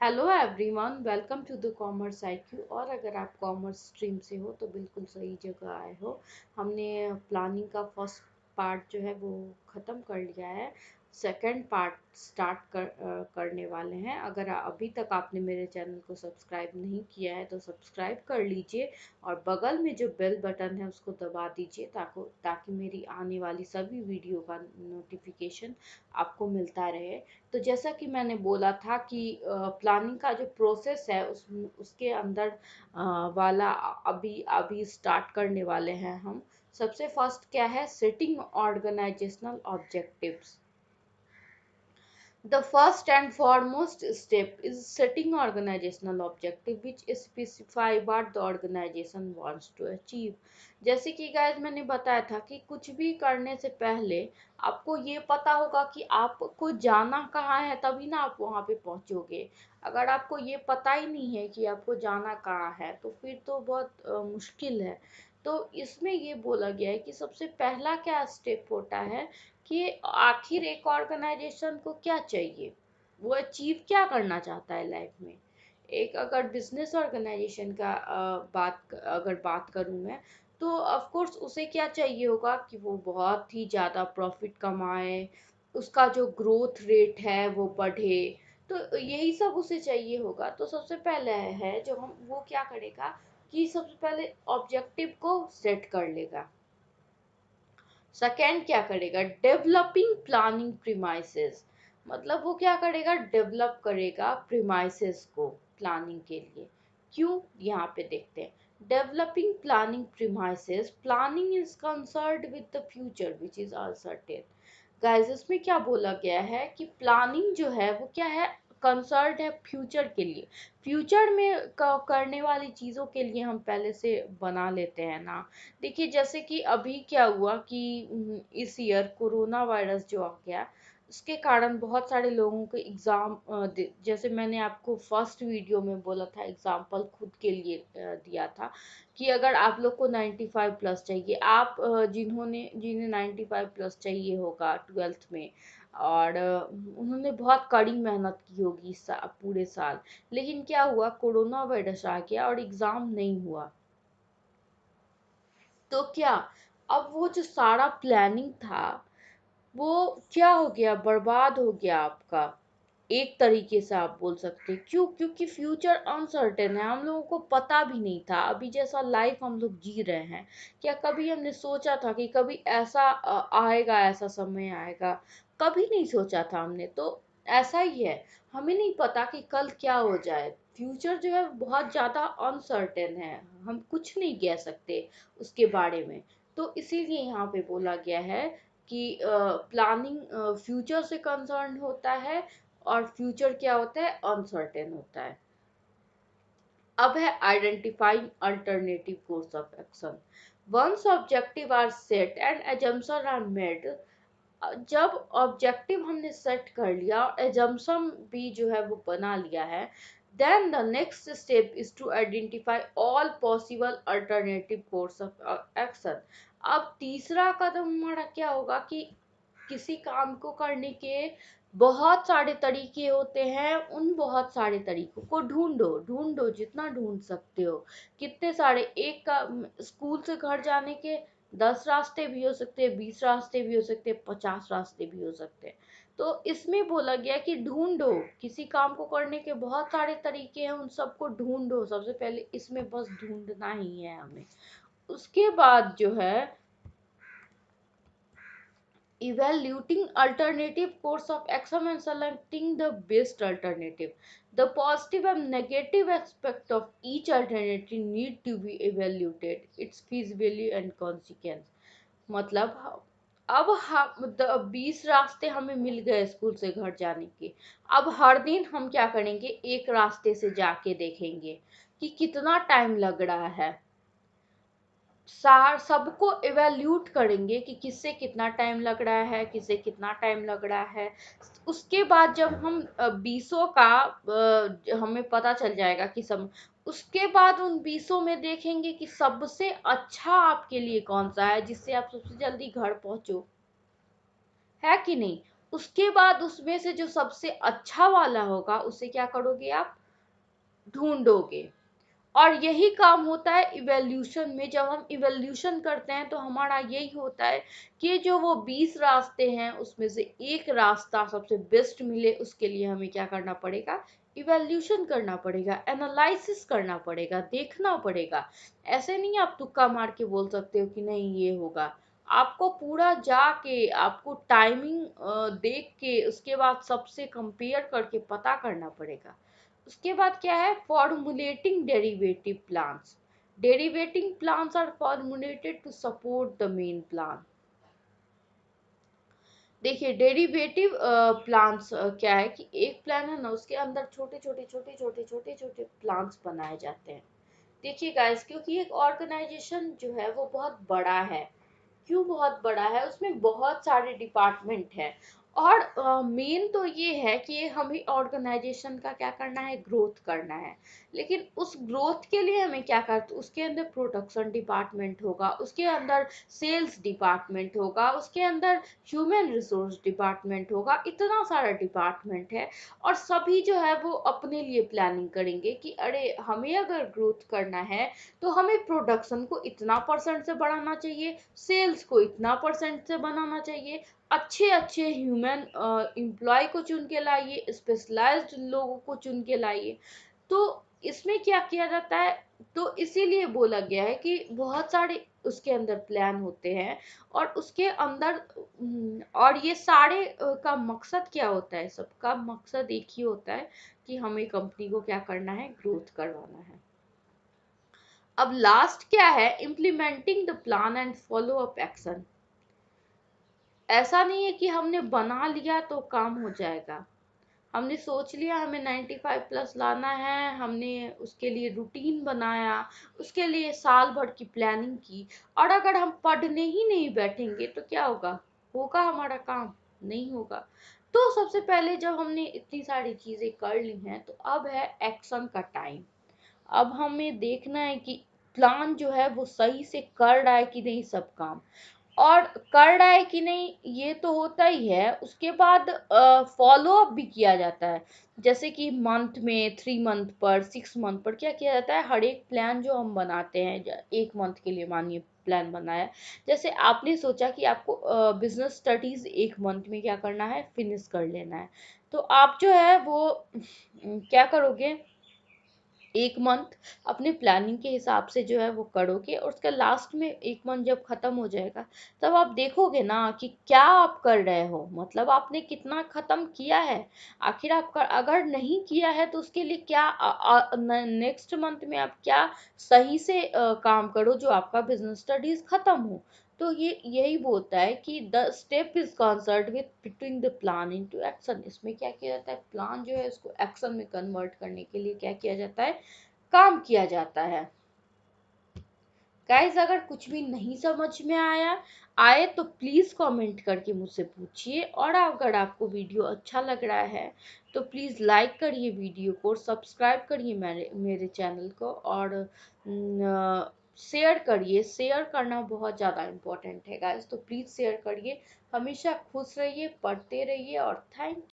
Hello everyone, welcome to the commerce IQ. और अगर आप कॉमर्स स्ट्रीम से हो तो बिल्कुल सही जगह आए हो। हमने प्लानिंग का फर्स्ट पार्ट जो है वो ख़त्म कर लिया है। सेकंड पार्ट करने वाले हैं। अगर अभी तक आपने मेरे चैनल को सब्सक्राइब नहीं किया है तो सब्सक्राइब कर लीजिए और बगल में जो बेल बटन है उसको दबा दीजिए ताकि मेरी आने वाली सभी वीडियो का नोटिफिकेशन आपको मिलता रहे। तो जैसा कि मैंने बोला था कि प्लानिंग का जो प्रोसेस है उसके अंदर वाला अभी अभी स्टार्ट करने वाले हैं हम। सबसे फर्स्ट क्या है, setting organisational objectives. The first and foremost step is setting organizational objective which specify what the organization wants to achieve। जैसे कि गाइस मैंने बताया था कि कुछ भी करने से पहले आपको ये पता होगा कि आपको जाना कहाँ है, तभी ना आप वहाँ पे पहुँचोगे। अगर आपको ये पता ही नहीं है कि आपको जाना कहाँ है तो फिर तो बहुत मुश्किल है। तो इसमें ये बोला गया है कि सबसे पहला क्या स्टेप होता है कि आखिर एक ऑर्गेनाइजेशन को क्या चाहिए, वो अचीव क्या करना चाहता है लाइफ में। एक अगर बिजनेस ऑर्गेनाइजेशन का बात करूं मैं, तो ऑफ कोर्स उसे क्या चाहिए होगा कि वो बहुत ही ज़्यादा प्रॉफिट कमाए, उसका जो ग्रोथ रेट है वो बढ़े। तो यही सब उसे चाहिए होगा। तो सबसे पहले है जो हम वो क्या करेगा कि सबसे पहले ऑब्जेक्टिव को सेट कर लेगा। सेकेंड क्या करेगा, डेवलपिंग प्लानिंग प्रीमाइसेस। मतलब वो क्या करेगा, डेवलप करेगा प्रीमाइसेस को प्लानिंग के लिए। क्यों, यहाँ पे देखते हैं। Developing planning premises, planning is concerned with the future which is uncertain. Guys इसमें क्या बोला गया है कि प्लानिंग जो है वो क्या है, कंसर्न्ड है फ्यूचर के लिए। फ्यूचर में करने वाली चीज़ों के लिए हम पहले से बना लेते हैं ना। देखिए जैसे कि अभी क्या हुआ कि इस ईयर कोरोना वायरस जो आ गया, उसके कारण बहुत सारे लोगों के एग्ज़ाम, जैसे मैंने आपको फर्स्ट वीडियो में बोला था, एग्जाम्पल खुद के लिए दिया था कि अगर आप लोग को 95 प्लस चाहिए, आप जिन्हें 95 प्लस चाहिए होगा ट्वेल्थ में, और उन्होंने बहुत कड़ी मेहनत की होगी पूरे साल, लेकिन क्या हुआ, कोरोना वायरस आ गया और एग्ज़ाम नहीं हुआ। तो क्या, अब वो जो सारा प्लानिंग था वो क्या हो गया, बर्बाद हो गया आपका। एक तरीके से आप बोल सकते हैं। क्यों? क्योंकि फ्यूचर अनसर्टेन है, हम लोगों को पता भी नहीं था। अभी जैसा लाइफ हम लोग जी रहे हैं, क्या कभी हमने सोचा था कि कभी ऐसा आएगा, ऐसा समय आएगा? कभी नहीं सोचा था हमने। तो ऐसा ही है, हमें नहीं पता कि कल क्या हो जाए। फ्यूचर जो है बहुत ज़्यादा अनसर्टेन है, हम कुछ नहीं कह सकते उसके बारे में। तो इसीलिए यहाँ पे बोला गया है कि प्लानिंग फ्यूचर से कंसर्न होता है, और फ्यूचर क्या होता है, अनसर्टेन होता है। अब है identifying alternative course of action. Once objective are set and assumption are made. जब ऑब्जेक्टिव हमने सेट कर लिया और एजम्पशन भी जो है वो बना लिया है, then the next step is to identify all possible alternative course of action. अब तीसरा कदम हमारा क्या होगा कि किसी काम को करने के बहुत सारे तरीके होते हैं, उन बहुत सारे तरीकों को ढूंढो ढूंढो, जितना ढूंढ सकते हो। कितने सारे, एक का स्कूल से घर जाने के 10 रास्ते भी हो सकते हैं, 20 रास्ते भी हो सकते हैं, 50 रास्ते भी हो सकते हैं। तो इसमें बोला गया कि ढूंढो, किसी काम को करने के बहुत सारे तरीके हैं, उन सबको ढूंढो। सबसे पहले इसमें बस ढूंढना ही है हमें। उसके बाद जो है, evaluating alternative course of action and selecting the best alternative. The positive and negative aspect of each alternative need to be evaluated, its feasibility and consequence। मतलब अब हम 20 रास्ते हमें मिल गए स्कूल से घर जाने के। अब हर दिन हम क्या करेंगे, एक रास्ते से जाके देखेंगे कि कितना टाइम लग रहा है। सार सबको इवेल्यूट करेंगे कि किससे कितना टाइम लग रहा है, किससे कितना टाइम लग रहा है। उसके बाद जब हम बीसों का हमें पता चल जाएगा कि सब, उसके बाद उन बीसों में देखेंगे कि सबसे अच्छा आपके लिए कौन सा है, जिससे आप सबसे जल्दी घर पहुंचो, है कि नहीं। उसके बाद उसमें से जो सबसे अच्छा वाला होगा उसे क्या करोगे आप, ढूंढोगे। और यही काम होता है इवोल्यूशन में। जब हम इवोल्यूशन करते हैं तो हमारा यही होता है कि जो वो 20 रास्ते हैं उसमें से एक रास्ता सबसे बेस्ट मिले, उसके लिए हमें क्या करना पड़ेगा, इवोल्यूशन करना पड़ेगा, एनालिसिस करना पड़ेगा, देखना पड़ेगा। ऐसे नहीं आप तुक्का मार के बोल सकते हो कि नहीं ये होगा। आपको पूरा जाके, आपको टाइमिंग देख के, उसके बाद सबसे कंपेयर करके पता करना पड़ेगा। उसके बाद क्या है, formulating derivative plans. Derivative plans are formulated to support the main plan. देखिए डेरिवेटिव प्लान्स क्या है कि एक प्लान है ना, उसके अंदर छोटे छोटे छोटे छोटे छोटे छोटे प्लान्स बनाए जाते हैं। देखिए गाइस, क्योंकि एक ऑर्गेनाइजेशन जो है वो बहुत बड़ा है। क्यों बहुत बड़ा है, उसमें बहुत सारे डिपार्टमेंट हैं। और मेन तो ये है कि हमें ऑर्गेनाइजेशन का क्या करना है, ग्रोथ करना है। लेकिन उस ग्रोथ के लिए हमें क्या करते, उसके अंदर प्रोडक्शन डिपार्टमेंट होगा, उसके अंदर सेल्स डिपार्टमेंट होगा, उसके अंदर ह्यूमन रिसोर्स डिपार्टमेंट होगा, इतना सारा डिपार्टमेंट है। और सभी जो है वो अपने लिए प्लानिंग करेंगे कि अरे हमें अगर ग्रोथ करना है तो हमें प्रोडक्शन को इतना परसेंट से बढ़ाना चाहिए, सेल्स को इतना परसेंट से बनाना चाहिए, अच्छे अच्छे ह्यूमन एम्प्लॉय को चुन के लाइए, स्पेशलाइज्ड लोगों को चुन के लाइए। तो इसमें क्या किया जाता है, तो इसीलिए बोला गया है कि बहुत सारे उसके अंदर प्लान होते हैं। और उसके अंदर और ये सारे का मकसद क्या होता है, सबका मकसद एक ही होता है कि हमें कंपनी को क्या करना है, ग्रोथ करवाना है। अब लास्ट क्या है, implementing the plan and follow up action. ऐसा नहीं है कि हमने बना लिया तो काम हो जाएगा। हमने सोच लिया हमें 95 प्लस लाना है, हमने उसके लिए रूटीन बनाया, उसके लिए साल भर की प्लानिंग की, और अगर हम पढ़ने ही नहीं बैठेंगे तो क्या होगा, होगा हमारा काम, नहीं होगा। तो सबसे पहले जब हमने इतनी सारी चीजें कर ली हैं तो अब है एक्शन का टाइम। अब हमें देखना है कि प्लान जो है वो सही से कर रहा है कि नहीं सब काम। और कर रहा है कि नहीं ये तो होता ही है, उसके बाद फॉलो अप भी किया जाता है। जैसे कि मंथ में, 3 मंथ पर, 6 मंथ पर क्या किया जाता है, हर एक प्लान जो हम बनाते हैं, एक मंथ के लिए मानिए प्लान बनाया, जैसे आपने सोचा कि आपको बिजनेस स्टडीज 1 मंथ में क्या करना है, फिनिश कर लेना है। तो आप जो है वो क्या करोगे, 1 मंथ अपने प्लानिंग के हिसाब से जो है वो करोगे, और उसका लास्ट में 1 मंथ जब खत्म हो जाएगा तब आप देखोगे ना कि क्या आप कर रहे हो, मतलब आपने कितना खत्म किया है। आखिर आप अगर नहीं किया है तो उसके लिए क्या नेक्स्ट मंथ में आप क्या सही से काम करो जो आपका बिजनेस स्टडीज खत्म हो। तो ये यही बोलता है कि the step is concert with putting the plan into action. इसमें क्या किया जाता है, प्लान जो है उसको एक्शन में कन्वर्ट करने के लिए क्या किया जाता है, काम किया जाता है। गाइस, अगर कुछ भी नहीं समझ में आए तो प्लीज कमेंट करके मुझसे पूछिए। और अगर आपको वीडियो अच्छा लग रहा है तो प्लीज लाइक करिए वीडियो को, और सब्सक्राइब करिए मेरे चैनल को, और शेयर करिए। शेयर करना बहुत ज़्यादा इम्पोर्टेंट है गाइस, तो प्लीज़ शेयर करिए। हमेशा खुश रहिए, पढ़ते रहिए, और थैंक